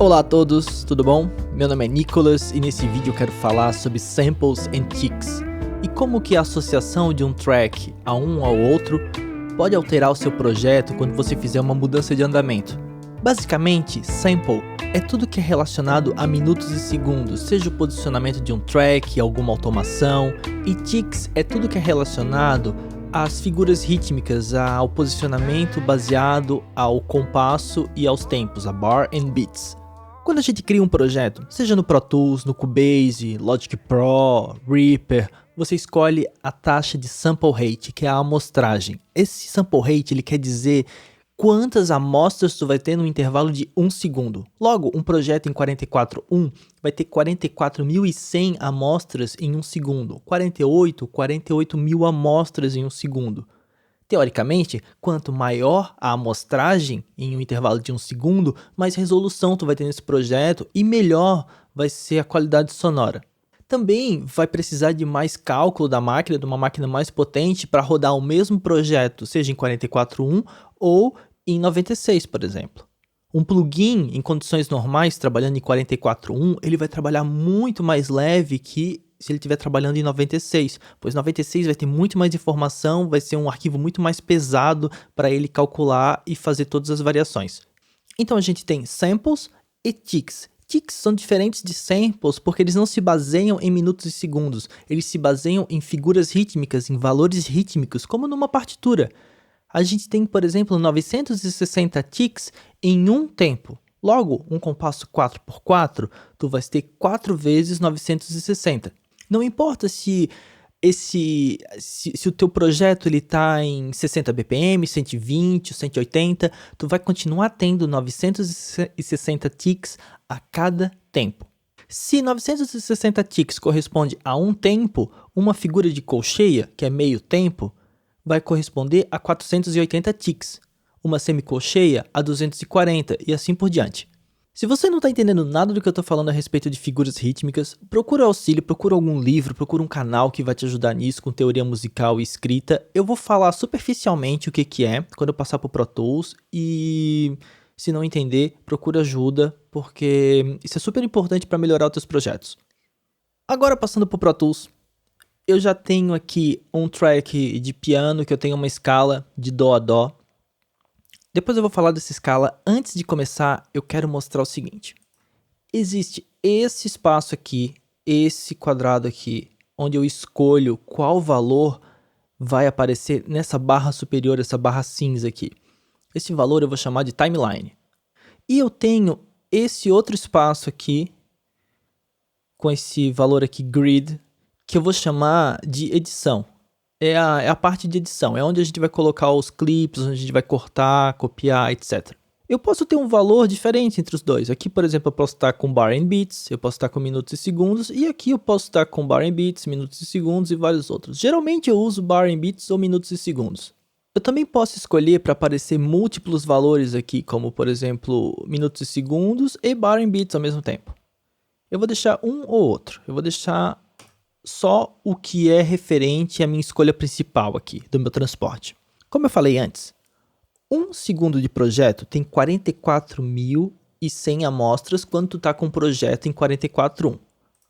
Olá a todos, tudo bom? Meu nome é Nicholas e nesse vídeo eu quero falar sobre Samples and Ticks e como que a associação de um track a um ao outro pode alterar o seu projeto quando você fizer uma mudança de andamento. Basicamente, sample é tudo que é relacionado a minutos e segundos, seja o posicionamento de um track, alguma automação, e ticks é tudo que é relacionado às figuras rítmicas, ao posicionamento baseado ao compasso e aos tempos, a bar and beats. Quando a gente cria um projeto, seja no Pro Tools, no Cubase, Logic Pro, Reaper, você escolhe a taxa de sample rate, que é a amostragem. Esse sample rate ele quer dizer quantas amostras tu vai ter no intervalo de 1 segundo. Logo, um projeto em 44.1 vai ter 44.100 amostras em 1 segundo. 48 mil amostras em 1 segundo. Teoricamente, quanto maior a amostragem em um intervalo de 1 segundo, mais resolução tu vai ter nesse projeto e melhor vai ser a qualidade sonora. Também vai precisar de mais cálculo da máquina, de uma máquina mais potente para rodar o mesmo projeto, seja em 44.1 ou em 96, por exemplo. Um plugin em condições normais, trabalhando em 44.1, ele vai trabalhar muito mais leve que se ele estiver trabalhando em 96, pois 96 vai ter muito mais informação, vai ser um arquivo muito mais pesado para ele calcular e fazer todas as variações. Então a gente tem samples e ticks. Ticks são diferentes de samples porque eles não se baseiam em minutos e segundos, eles se baseiam em figuras rítmicas, em valores rítmicos, como numa partitura. A gente tem, por exemplo, 960 ticks em um tempo. Logo, um compasso 4x4, tu vai ter 4 vezes 960. Não importa se o teu projeto está em 60 BPM, 120, 180, tu vai continuar tendo 960 ticks a cada tempo. Se 960 ticks corresponde a um tempo, uma figura de colcheia, que é meio tempo, vai corresponder a 480 ticks. Uma semicolcheia a 240 e assim por diante. Se você não está entendendo nada do que eu estou falando a respeito de figuras rítmicas, procura auxílio, procura algum livro, procura um canal que vai te ajudar nisso com teoria musical e escrita. Eu vou falar superficialmente o que é quando eu passar para o Pro Tools e se não entender, procura ajuda, porque isso é super importante para melhorar os teus projetos. Agora passando para o Pro Tools, eu já tenho aqui um track de piano que eu tenho uma escala de Dó a Dó. Depois eu vou falar dessa escala. Antes de começar, eu quero mostrar o seguinte. Existe esse espaço aqui, esse quadrado aqui, onde eu escolho qual valor vai aparecer nessa barra superior, essa barra cinza aqui. Esse valor eu vou chamar de timeline. E eu tenho esse outro espaço aqui, com esse valor aqui grid, que eu vou chamar de edição. É a parte de edição, é onde a gente vai colocar os clipes, onde a gente vai cortar, copiar, etc. Eu posso ter um valor diferente entre os dois. Aqui, por exemplo, eu posso estar com bar and beats, eu posso estar com minutos e segundos, e aqui eu posso estar com bar and beats, minutos e segundos e vários outros. Geralmente eu uso bar and beats ou minutos e segundos. Eu também posso escolher para aparecer múltiplos valores aqui, como por exemplo, minutos e segundos e bar and beats ao mesmo tempo. Eu vou deixar um ou outro, eu vou deixar só o que é referente à minha escolha principal aqui, do meu transporte. Como eu falei antes, 1 segundo de projeto tem 44.100 amostras quando tu está com um projeto em 44.1.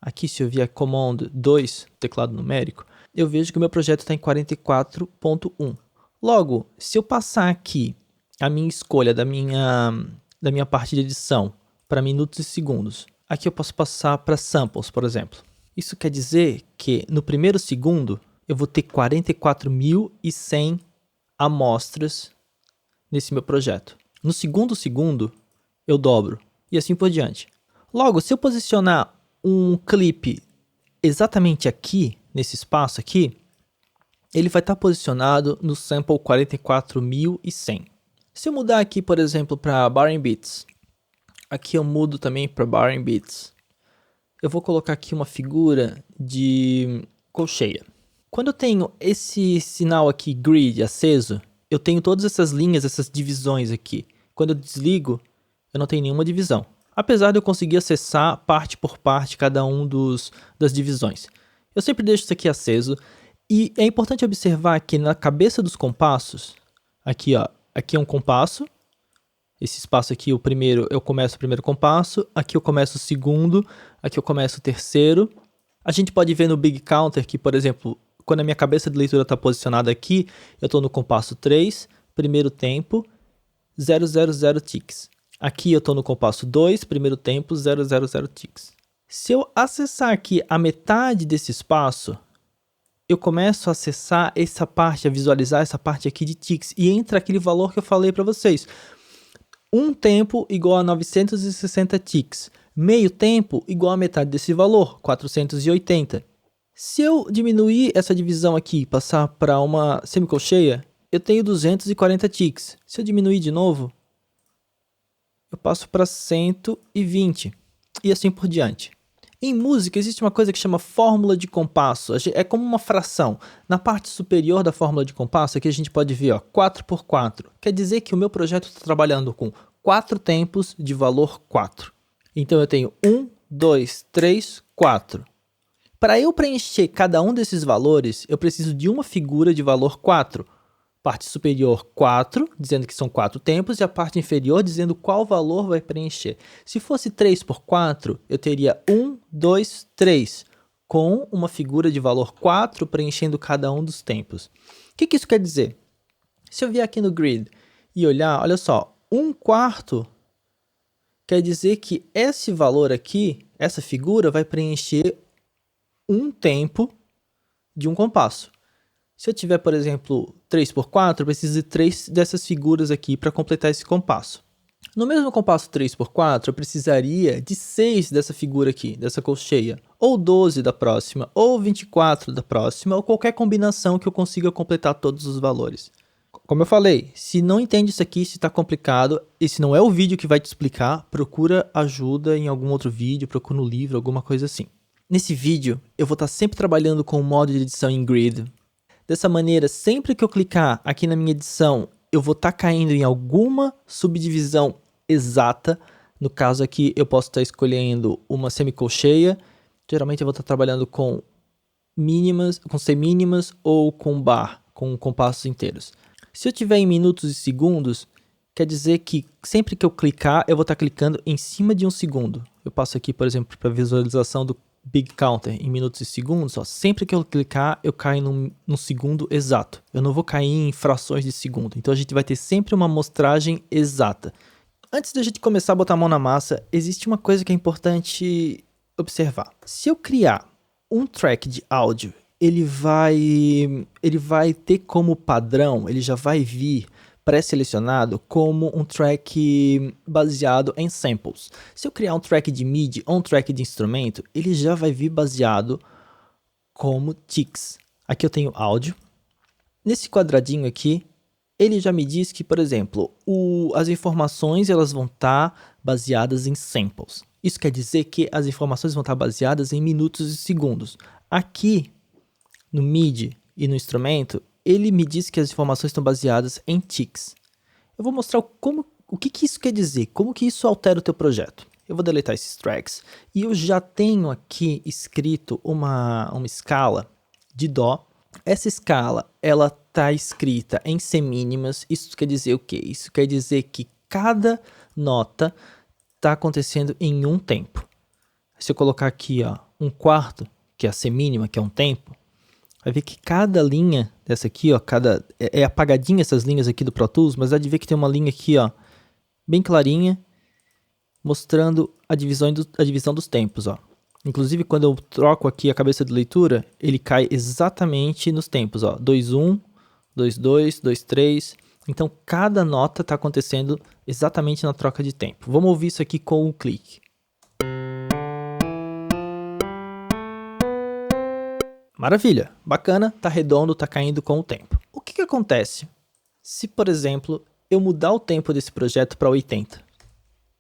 Aqui, se eu vier Command 2, teclado numérico, eu vejo que o meu projeto está em 44.1. Logo, se eu passar aqui a minha escolha da minha parte de edição para minutos e segundos, aqui eu posso passar para samples, por exemplo. Isso quer dizer que no primeiro segundo eu vou ter 44.100 amostras nesse meu projeto. No segundo segundo eu dobro e assim por diante. Logo, se eu posicionar um clipe exatamente aqui, nesse espaço aqui, ele vai estar posicionado no sample 44.100. Se eu mudar aqui, por exemplo, para bar and beats, aqui eu mudo também para bar and beats. Eu vou colocar aqui uma figura de colcheia. Quando eu tenho esse sinal aqui, grid, aceso, eu tenho todas essas linhas, essas divisões aqui. Quando eu desligo, eu não tenho nenhuma divisão. Apesar de eu conseguir acessar parte por parte cada um das divisões. Eu sempre deixo isso aqui aceso. E é importante observar que na cabeça dos compassos, aqui ó, aqui é um compasso, Esse espaço aqui, o primeiro, eu começo o primeiro compasso, aqui eu começo o segundo, aqui eu começo o terceiro. A gente pode ver no Big Counter que, por exemplo, quando a minha cabeça de leitura está posicionada aqui, eu estou no compasso 3, primeiro tempo, 000 ticks. Aqui eu estou no compasso 2, primeiro tempo, 000 ticks. Se eu acessar aqui a metade desse espaço, eu começo a acessar essa parte, a visualizar essa parte aqui de ticks, e entra aquele valor que eu falei para vocês. Um tempo igual a 960 ticks. Meio tempo igual a metade desse valor, 480. Se eu diminuir essa divisão aqui e passar para uma semicolcheia, eu tenho 240 ticks. Se eu diminuir de novo, eu passo para 120 e assim por diante. Em música existe uma coisa que chama fórmula de compasso, é como uma fração. Na parte superior da fórmula de compasso, aqui a gente pode ver 4x4. Quer dizer que o meu projeto está trabalhando com 4 tempos de valor 4. Então eu tenho 1, 2, 3, 4. Para eu preencher cada um desses valores, eu preciso de uma figura de valor 4. Parte superior 4, dizendo que são 4 tempos, e a parte inferior dizendo qual valor vai preencher. Se fosse 3 por 4, eu teria 1, 2, 3, com uma figura de valor 4 preenchendo cada um dos tempos. O que isso quer dizer? Se eu vier aqui no grid e olhar, olha só, 1/4 quer dizer que esse valor aqui, essa figura, vai preencher um tempo de um compasso. Se eu tiver, por exemplo, 3x4, eu preciso de 3 dessas figuras aqui para completar esse compasso. No mesmo compasso 3x4, eu precisaria de 6 dessa figura aqui, dessa colcheia, ou 12 da próxima, ou 24 da próxima, ou qualquer combinação que eu consiga completar todos os valores. Como eu falei, se não entende isso aqui, se está complicado, esse não é o vídeo que vai te explicar, procura ajuda em algum outro vídeo, procura no livro, alguma coisa assim. Nesse vídeo, eu vou estar sempre trabalhando com o modo de edição em grid. Dessa maneira, sempre que eu clicar aqui na minha edição, eu vou estar caindo em alguma subdivisão exata. No caso aqui, eu posso estar escolhendo uma semicolcheia. Geralmente eu vou estar trabalhando com mínimas, com semínimas ou com bar, com compassos inteiros. Se eu tiver em minutos e segundos, quer dizer que sempre que eu clicar, eu vou estar clicando em cima de um segundo. Eu passo aqui, por exemplo, para a visualização do Big Counter em minutos e segundos, sempre que eu clicar, eu caio num segundo exato. Eu não vou cair em frações de segundo. Então a gente vai ter sempre uma amostragem exata. Antes da gente começar a botar a mão na massa, existe uma coisa que é importante observar. Se eu criar um track de áudio, ele vai ter como padrão, ele já vai vir pré-selecionado como um track baseado em samples. Se eu criar um track de MIDI ou um track de instrumento, ele já vai vir baseado como ticks. Aqui eu tenho áudio. Nesse quadradinho aqui, ele já me diz que, por exemplo, as informações elas vão estar baseadas em samples. Isso quer dizer que as informações vão estar baseadas em minutos e segundos. Aqui, no MIDI e no instrumento, ele me diz que as informações estão baseadas em ticks. Eu vou mostrar o que isso quer dizer, como que isso altera o teu projeto. Eu vou deletar esses tracks e eu já tenho aqui escrito uma escala de dó. Essa escala, ela está escrita em semínimas. Isso quer dizer o quê? Isso quer dizer que cada nota está acontecendo em um tempo. Se eu colocar aqui 1/4, que é a semínima, que é um tempo, vai ver que cada linha dessa aqui, é apagadinha essas linhas aqui do Pro Tools, mas dá de ver que tem uma linha aqui, bem clarinha, mostrando a divisão dos tempos, Inclusive, quando eu troco aqui a cabeça de leitura, ele cai exatamente nos tempos, 2/1, 2/2, 2/3. Então, cada nota está acontecendo exatamente na troca de tempo. Vamos ouvir isso aqui com um clique. Maravilha, bacana, tá redondo, tá caindo com o tempo. O que acontece se, por exemplo, eu mudar o tempo desse projeto para 80?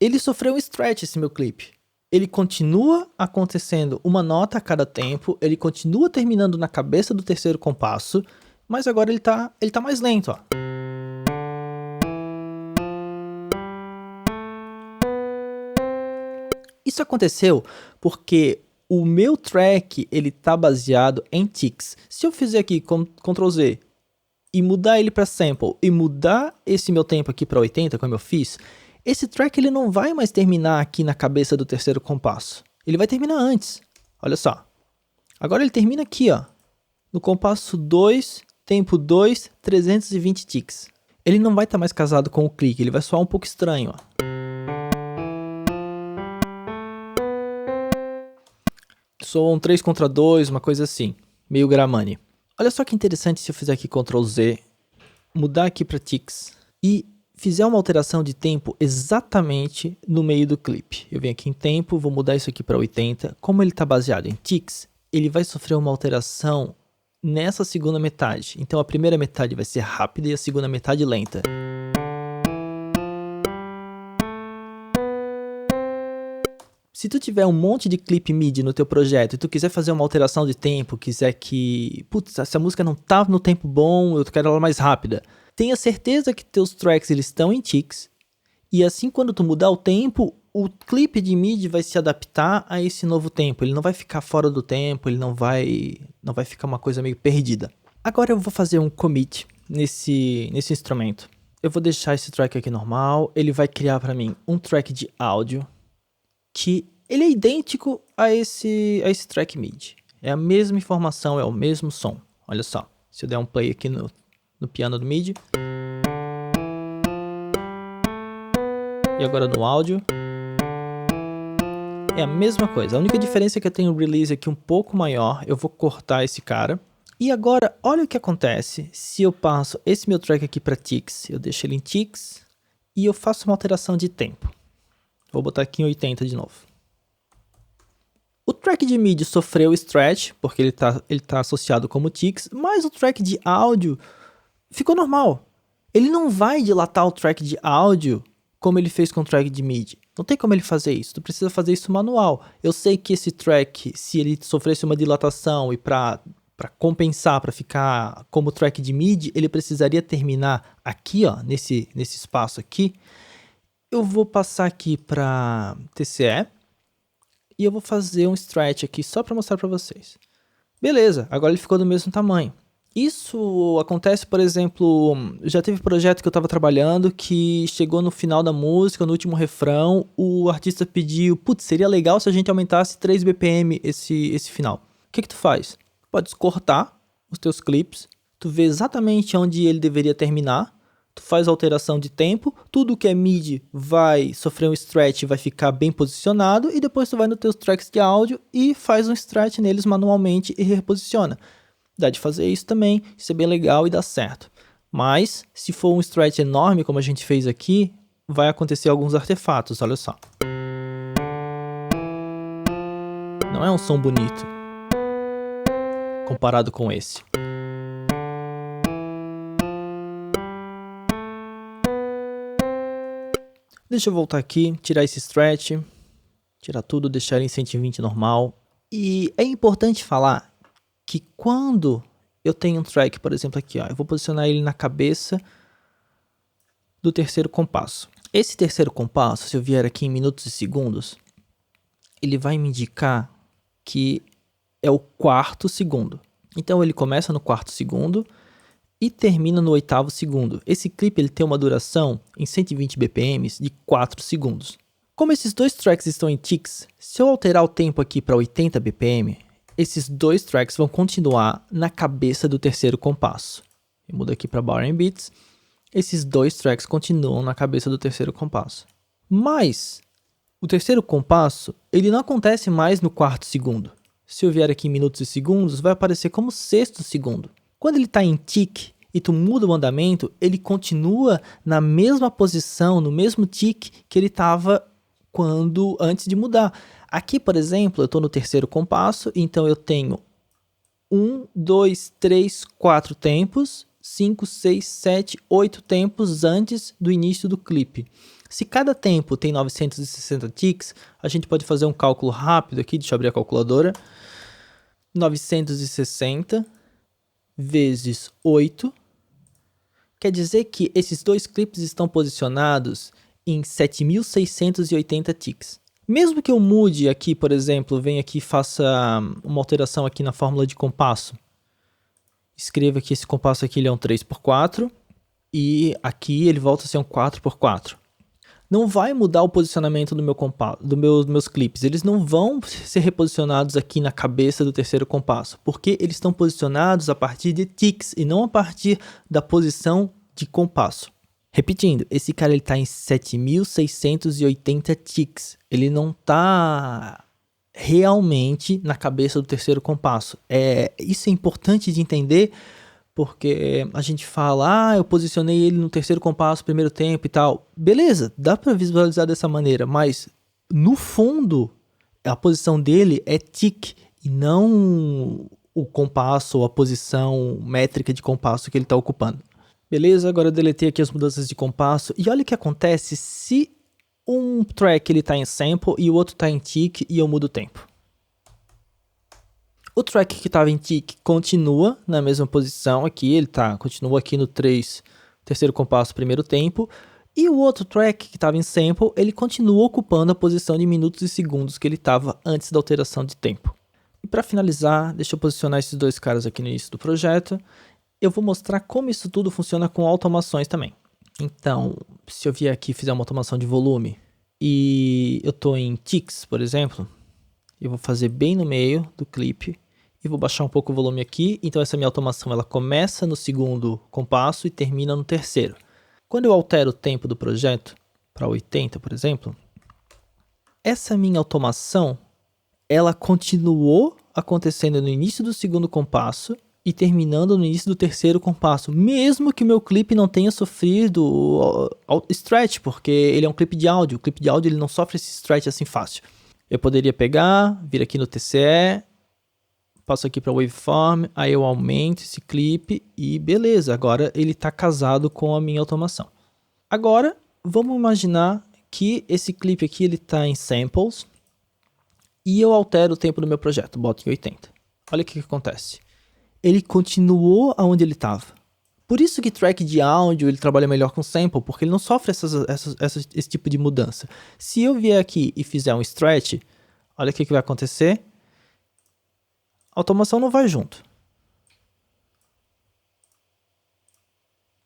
Ele sofreu um stretch, esse meu clipe. Ele continua acontecendo uma nota a cada tempo, ele continua terminando na cabeça do terceiro compasso, mas agora ele tá mais lento, Isso aconteceu porque o meu track, ele tá baseado em ticks. Se eu fizer aqui Ctrl Z e mudar ele para sample e mudar esse meu tempo aqui para 80, como eu fiz, esse track ele não vai mais terminar aqui na cabeça do terceiro compasso. Ele vai terminar antes. Olha só. Agora ele termina aqui, ó, no compasso 2, tempo 2, 320 ticks. Ele não vai estar mais casado com o clique, ele vai soar um pouco estranho, ó. Soa um 3 contra 2, uma coisa assim, meio Gramani. Olha só que interessante se eu fizer aqui Ctrl Z, mudar aqui para ticks e fizer uma alteração de tempo exatamente no meio do clipe. Eu venho aqui em tempo, vou mudar isso aqui para 80. Como ele está baseado em ticks, ele vai sofrer uma alteração nessa segunda metade. Então a primeira metade vai ser rápida e a segunda metade lenta. Se tu tiver um monte de clipe MIDI no teu projeto e tu quiser fazer uma alteração de tempo, quiser que, putz, essa música não tá no tempo bom, eu quero ela mais rápida, tenha certeza que teus tracks eles estão em ticks, e assim quando tu mudar o tempo, o clipe de MIDI vai se adaptar a esse novo tempo, ele não vai ficar fora do tempo, ele não vai ficar uma coisa meio perdida. Agora eu vou fazer um commit nesse instrumento. Eu vou deixar esse track aqui normal, ele vai criar para mim um track de áudio, que ele é idêntico a esse track MIDI. É a mesma informação, é o mesmo som. Olha só, se eu der um play aqui no piano do MIDI. E agora no áudio. É a mesma coisa. A única diferença é que eu tenho um release aqui um pouco maior. Eu vou cortar esse cara. E agora, olha o que acontece se eu passo esse meu track aqui para ticks. Eu deixo ele em ticks e eu faço uma alteração de tempo. Vou botar aqui em 80 de novo. O track de MIDI sofreu stretch, porque ele tá associado como ticks, mas o track de áudio ficou normal. Ele não vai dilatar o track de áudio como ele fez com o track de MIDI. Não tem como ele fazer isso, tu precisa fazer isso manual. Eu sei que esse track, se ele sofresse uma dilatação e para compensar, para ficar como track de MIDI, ele precisaria terminar aqui, ó, nesse espaço aqui. Eu vou passar aqui para TCE e eu vou fazer um stretch aqui só para mostrar para vocês. Beleza, agora ele ficou do mesmo tamanho. Isso acontece, por exemplo, já teve projeto que eu estava trabalhando que chegou no final da música, no último refrão, o artista pediu, putz, seria legal se a gente aumentasse 3 BPM esse final. O que tu faz? Pode cortar os teus clipes, tu vê exatamente onde ele deveria terminar, tu faz alteração de tempo, tudo que é MIDI vai sofrer um stretch, vai ficar bem posicionado, e depois tu vai nos teus tracks de áudio e faz um stretch neles manualmente e reposiciona. Dá de fazer isso também, isso é bem legal e dá certo. Mas, se for um stretch enorme, como a gente fez aqui, vai acontecer alguns artefatos, olha só. Não é um som bonito comparado com esse. Deixa eu voltar aqui, tirar esse stretch, tirar tudo, deixar ele em 120 normal. E é importante falar que quando eu tenho um track, por exemplo aqui, ó, eu vou posicionar ele na cabeça do terceiro compasso. Esse terceiro compasso, se eu vier aqui em minutos e segundos, ele vai me indicar que é o quarto segundo. Então ele começa no quarto segundo e termina no oitavo segundo. Esse clipe ele tem uma duração em 120 BPM de 4 segundos. Como esses dois tracks estão em ticks, se eu alterar o tempo aqui para 80 BPM, esses dois tracks vão continuar na cabeça do terceiro compasso. Eu mudo aqui para Bar and Beats. Esses dois tracks continuam na cabeça do terceiro compasso. Mas o terceiro compasso ele não acontece mais no quarto segundo. Se eu vier aqui em minutos e segundos, vai aparecer como sexto segundo. Quando ele está em tick e tu muda o andamento, ele continua na mesma posição, no mesmo tick que ele estava antes de mudar. Aqui, por exemplo, eu estou no terceiro compasso, então eu tenho 1, 2, 3, 4 tempos, 5, 6, 7, 8 tempos antes do início do clipe. Se cada tempo tem 960 ticks, a gente pode fazer um cálculo rápido aqui, deixa eu abrir a calculadora. 960 vezes 8, quer dizer que esses dois clipes estão posicionados em 7.680 ticks. Mesmo que eu mude aqui, por exemplo, venha aqui e faça uma alteração aqui na fórmula de compasso. Escreva que esse compasso aqui ele é um 3x4 e aqui ele volta a ser um 4x4. não vai mudar o posicionamento do meu dos meus clipes. Eles não vão ser reposicionados aqui na cabeça do terceiro compasso, porque eles estão posicionados a partir de ticks e não a partir da posição de compasso. Repetindo, esse cara ele tá em 7.680 ticks. Ele não tá realmente na cabeça do terceiro compasso. Isso é importante de entender, porque a gente fala, eu posicionei ele no terceiro compasso, primeiro tempo e tal. Beleza, dá para visualizar dessa maneira, mas no fundo a posição dele é tick e não o compasso ou a posição métrica de compasso que ele está ocupando. Beleza, agora eu deletei aqui as mudanças de compasso e olha o que acontece se um track ele está em sample e o outro está em tick e eu mudo o tempo. O track que estava em tick continua na mesma posição aqui, ele continua aqui no terceiro compasso, primeiro tempo. E o outro track que estava em sample, ele continua ocupando a posição de minutos e segundos que ele estava antes da alteração de tempo. E para finalizar, deixa eu posicionar esses dois caras aqui no início do projeto. Eu vou mostrar como isso tudo funciona com automações também. Então, se eu vier aqui e fizer uma automação de volume e eu estou em ticks, por exemplo, eu vou fazer bem no meio do clipe e vou baixar um pouco o volume aqui. Então essa minha automação ela começa no segundo compasso e termina no terceiro. Quando eu altero o tempo do projeto para 80, por exemplo, essa minha automação ela continuou acontecendo no início do segundo compasso e terminando no início do terceiro compasso, mesmo que o meu clipe não tenha sofrido stretch, porque ele é um clipe de áudio. O clipe de áudio ele não sofre esse stretch assim fácil. Eu poderia pegar, vir aqui no TCE, passo aqui para Waveform, aí eu aumento esse clipe e beleza, agora ele está casado com a minha automação. Agora, vamos imaginar que esse clipe aqui ele está em samples e eu altero o tempo do meu projeto, boto em 80. Olha o que acontece. Ele continuou aonde ele estava. Por isso que track de áudio ele trabalha melhor com sample, porque ele não sofre esse tipo de mudança. Se eu vier aqui e fizer um stretch, olha o que vai acontecer. A automação não vai junto.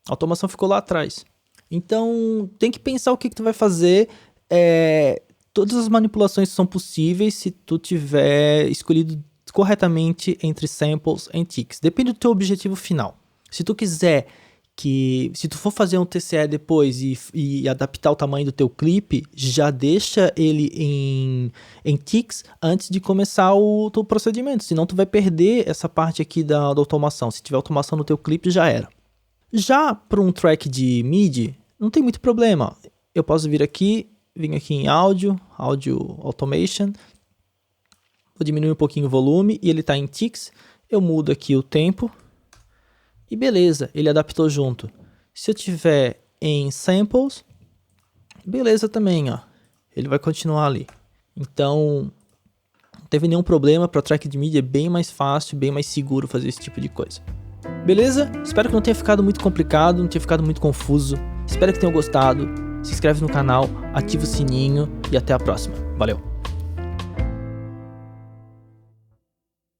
A automação ficou lá atrás. Então, tem que pensar o que tu vai fazer. Todas as manipulações são possíveis se tu tiver escolhido corretamente entre samples e ticks. Depende do teu objetivo final. Se tu for fazer um TCE depois e adaptar o tamanho do teu clipe, já deixa ele em ticks antes de começar o teu procedimento. Senão tu vai perder essa parte aqui da automação. Se tiver automação no teu clipe, já era. Já para um track de MIDI, não tem muito problema. Eu posso vir aqui em Audio Automation. Vou diminuir um pouquinho o volume e ele está em ticks. Eu mudo aqui o tempo. E beleza, ele adaptou junto. Se eu tiver em samples, beleza também, ó. Ele vai continuar ali. Então, não teve nenhum problema. Para track de MIDI é bem mais fácil, bem mais seguro fazer esse tipo de coisa. Beleza? Espero que não tenha ficado muito complicado, não tenha ficado muito confuso. Espero que tenham gostado. Se inscreve no canal, ativa o sininho e até a próxima. Valeu!